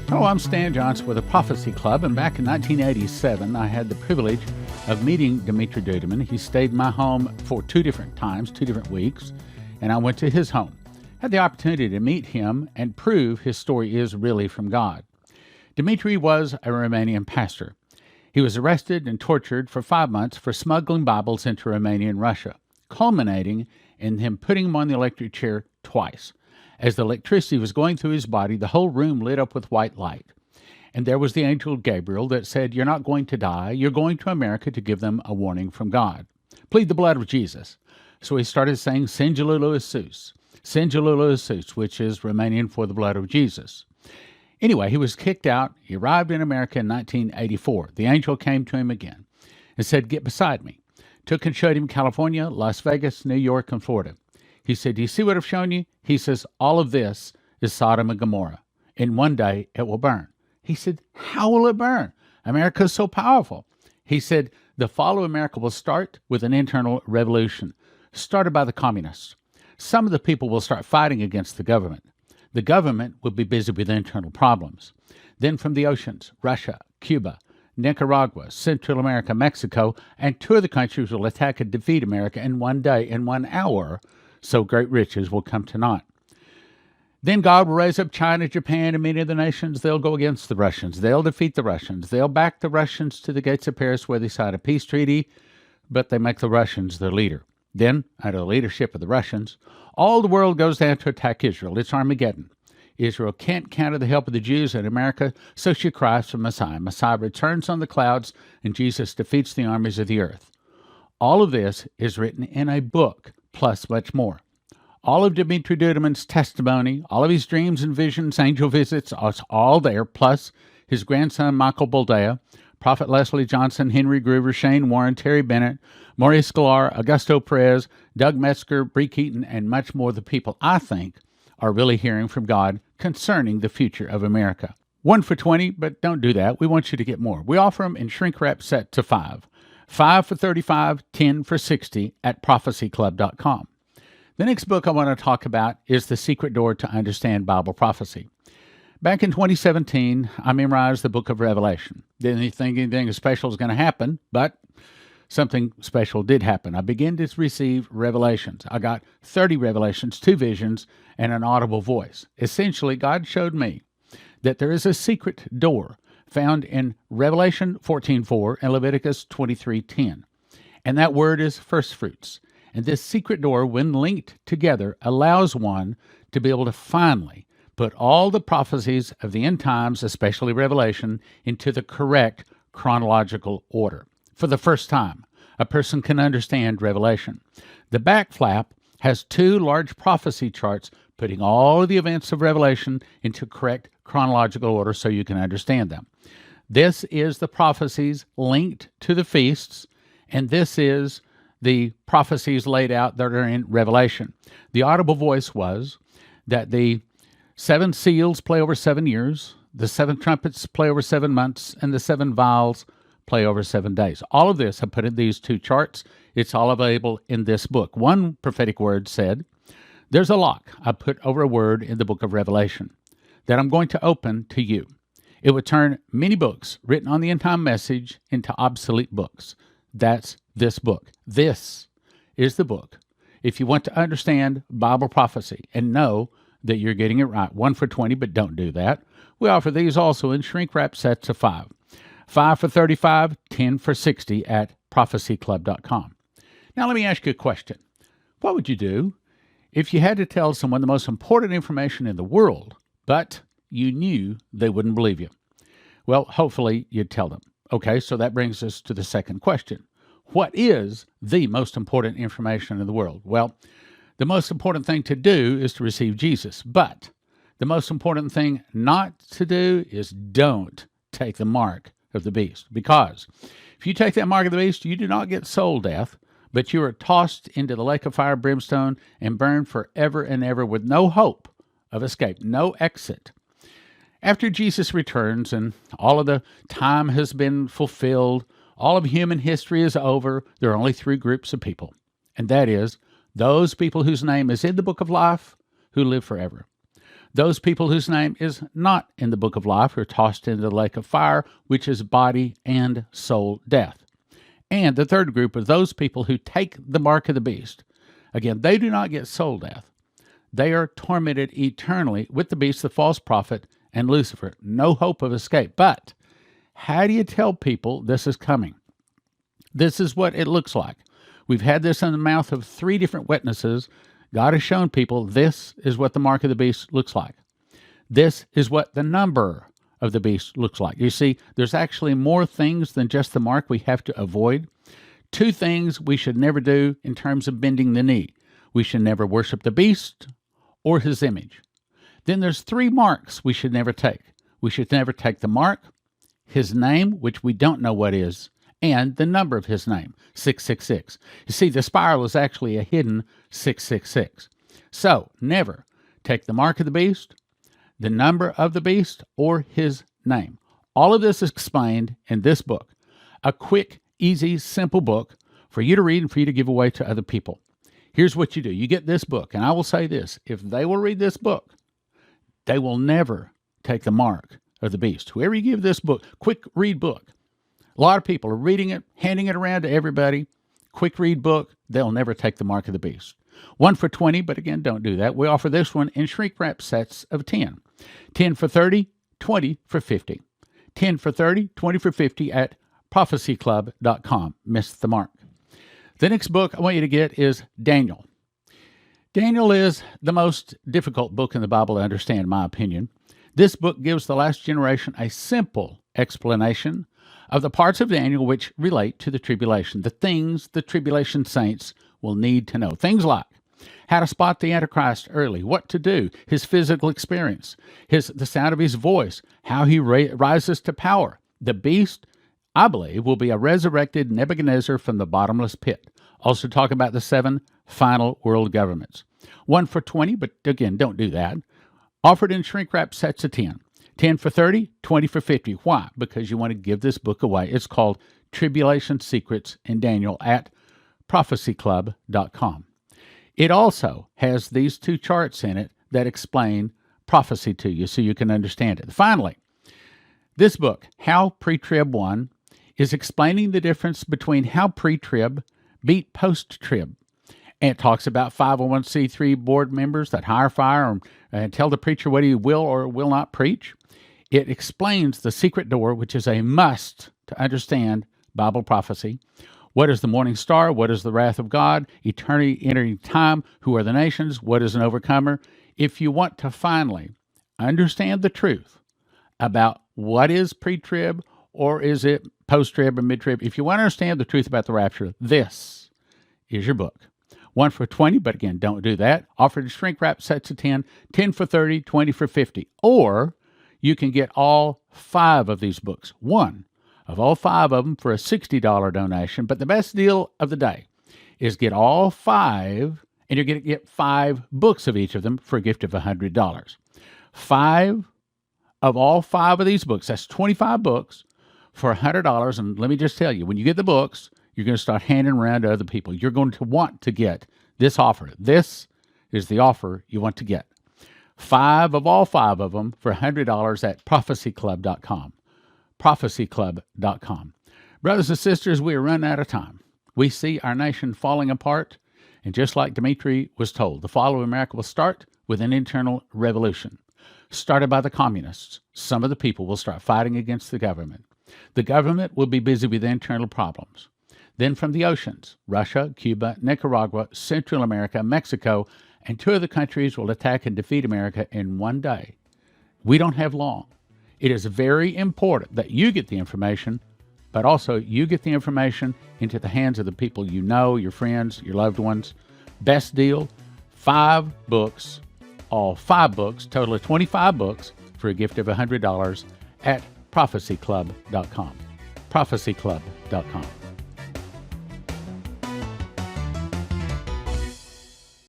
Hello, I'm Stan Johnson with the Prophecy Club, and back in 1987, I had the privilege of meeting Dumitru Duduman. He stayed in my home for two different weeks, and I went to his home. Had the opportunity to meet him and prove his story is really from God. Dumitru was a Romanian pastor. He was arrested and tortured for 5 months for smuggling Bibles into Romania and Russia, culminating in him putting him on the electric chair twice. As the electricity was going through his body, the whole room lit up with white light. And there was the angel Gabriel that said, "You're not going to die. You're going to America to give them a warning from God. Plead the blood of Jesus." So he started saying, "Singululu Isus," Singululu Isus, which is Romanian for the blood of Jesus. Anyway, he was kicked out. He arrived in America in 1984. The angel came to him again and said, "Get beside me." Took and showed him California, Las Vegas, New York, and Florida. He said, "Do you see what I've shown you?" He says, "All of this is Sodom and Gomorrah. In one day, it will burn." He said, "How will it burn? America is so powerful." He said, "The fall of America will start with an internal revolution, started by the communists. Some of the people will start fighting against the government. The government will be busy with internal problems. Then from the oceans, Russia, Cuba, Nicaragua, Central America, Mexico, and two of the countries will attack and defeat America in one day, in 1 hour, so great riches will come to naught. Then God will raise up China, Japan, and many of the nations. They'll go against the Russians. They'll defeat the Russians. They'll back the Russians to the gates of Paris where they sign a peace treaty, but they make the Russians their leader. Then, under the leadership of the Russians, all the world goes down to attack Israel. It's Armageddon. Israel can't count on the help of the Jews in America, so she cries for Messiah. Messiah returns on the clouds, and Jesus defeats the armies of the earth. All of this is written in a book, plus much more. All of Dumitru Duduman's testimony, all of his dreams and visions, angel visits, are all there, plus his grandson, Michael Boldea, Prophet Leslie Johnson, Henry Gruver, Shane Warren, Terry Bennett, Maurice Sklar, Augusto Perez, Doug Metzger, Bree Keyton, and much more. The people, I think, are really hearing from God concerning the future of America. 1 for 20, but don't do that. We want you to get more. We offer them in shrink-wrap set to 5. 5 for 35, 10 for 60 at prophecyclub.com. The next book I want to talk about is The Secret Door to Understand Bible Prophecy. Back in 2017, I memorized the book of Revelation. Didn't think anything special was going to happen, but something special did happen. I began to receive revelations. I got 30 revelations, 2 visions, and an audible voice. Essentially, God showed me that there is a secret door found in Revelation 14:4 and Leviticus 23:10. And that word is first fruits. And this secret door, when linked together, allows one to be able to finally put all the prophecies of the end times, especially Revelation, into the correct chronological order. For the first time, a person can understand Revelation. The back flap has 2 large prophecy charts putting all of the events of Revelation into correct chronological order so you can understand them. This is the prophecies linked to the feasts, and this is the prophecies laid out that are in Revelation. The audible voice was that the 7 seals play over 7 years, the 7 trumpets play over 7 months, and the 7 vials play over 7 days. All of this I put in these 2 charts. It's all available in this book. One prophetic word said, "There's a lock I put over a word in the book of Revelation that I'm going to open to you. It would turn many books written on the end-time message into obsolete books." That's this book. This is the book. If you want to understand Bible prophecy and know that you're getting it right, 1 for 20, but don't do that. We offer these also in shrink-wrap sets of 5. 5 for 35, 10 for 60 at prophecyclub.com. Now let me ask you a question. What would you do if you had to tell someone the most important information in the world, but you knew they wouldn't believe you? Well, hopefully you'd tell them. Okay, so that brings us to the second question. What is the most important information in the world? Well, the most important thing to do is to receive Jesus, but the most important thing not to do is don't take the mark of the beast. Because if you take that mark of the beast, you do not get soul death, but you are tossed into the lake of fire, brimstone, and burned forever and ever with no hope of escape, no exit. After Jesus returns and all of the time has been fulfilled, all of human history is over, there are only 3 groups of people. And that is those people whose name is in the book of life who live forever. Those people whose name is not in the book of life are tossed into the lake of fire, which is body and soul death. And the third group are those people who take the mark of the beast. Again, they do not get soul death. They are tormented eternally with the beast, the false prophet, and Lucifer. No hope of escape. But how do you tell people this is coming? This is what it looks like. We've had this in the mouth of 3 different witnesses. God has shown people this is what the mark of the beast looks like. This is what the number of the beast looks like. You see, there's actually more things than just the mark we have to avoid. 2 things we should never do in terms of bending the knee. We should never worship the beast or his image. Then there's 3 marks we should never take. We should never take the mark, his name, which we don't know what is, and the number of his name, 666. You see, the spiral is actually a hidden 666. So, never take the mark of the beast, the number of the beast, or his name. All of this is explained in this book. A quick, easy, simple book for you to read and for you to give away to other people. Here's what you do. You get this book, and I will say this. If they will read this book, they will never take the mark of the beast. Whoever you give this book, quick read book. A lot of people are reading it, handing it around to everybody. Quick read book, they'll never take the mark of the beast. 1 for $20, but again, don't do that. We offer this one in shrink wrap sets of 10. 10 for $30, 20 for $50. 10 for $30, 20 for $50 at prophecyclub.com. Missed the mark. The next book I want you to get is Daniel. Daniel is the most difficult book in the Bible to understand, in my opinion. This book gives the last generation a simple explanation of the parts of Daniel which relate to the tribulation, the things the tribulation saints will need to know. Things like how to spot the Antichrist early, what to do, his physical experience, the sound of his voice, how he rises to power. The beast, I believe, will be a resurrected Nebuchadnezzar from the bottomless pit. Also talk about the 7 final world governments. 1 for $20, but again, don't do that. Offered in shrink wrap sets of 10. 10 for $30, 20 for $50. Why? Because you want to give this book away. It's called Tribulation Secrets in Daniel at prophecyclub.com. It also has these 2 charts in it that explain prophecy to you so you can understand it. Finally, this book, How Pre-Trib Won, is explaining the difference between how pre-trib beat post-trib. And it talks about 501c3 board members that hire fire and tell the preacher what he will or will not preach. It explains the secret door, which is a must to understand Bible prophecy. What is the morning star? What is the wrath of God? Eternity, entering time. Who are the nations? What is an overcomer? If you want to finally understand the truth about what is pre-trib or is it post-trib or mid-trib, if you want to understand the truth about the rapture, this is your book. 1 for $20, but again, don't do that. Offered in shrink wrap sets of 10, 10 for $30, 20 for $50. Or you can get all 5 of these books, one of all 5 of them for a $60 donation. But the best deal of the day is get all 5, and you're going to get 5 books of each of them for a gift of $100. 5 of all 5 of these books, that's 25 books for $100. And let me just tell you, when you get the books, you're going to start handing around to other people. You're going to want to get this offer. This is the offer you want to get. 5 of all 5 of them for $100 at prophecyclub.com. prophecyclub.com. Brothers and sisters, we are running out of time. We see our nation falling apart, and just like Dumitru was told, the fall of America will start with an internal revolution. Started by the communists, some of the people will start fighting against the government. The government will be busy with internal problems. Then from the oceans, Russia, Cuba, Nicaragua, Central America, Mexico, and 2 other countries will attack and defeat America in one day. We don't have long. It is very important that you get the information, but also you get the information into the hands of the people you know, your friends, your loved ones. Best deal, 5 books, all 5 books, total of 25 books for a gift of $100 at prophecyclub.com. prophecyclub.com.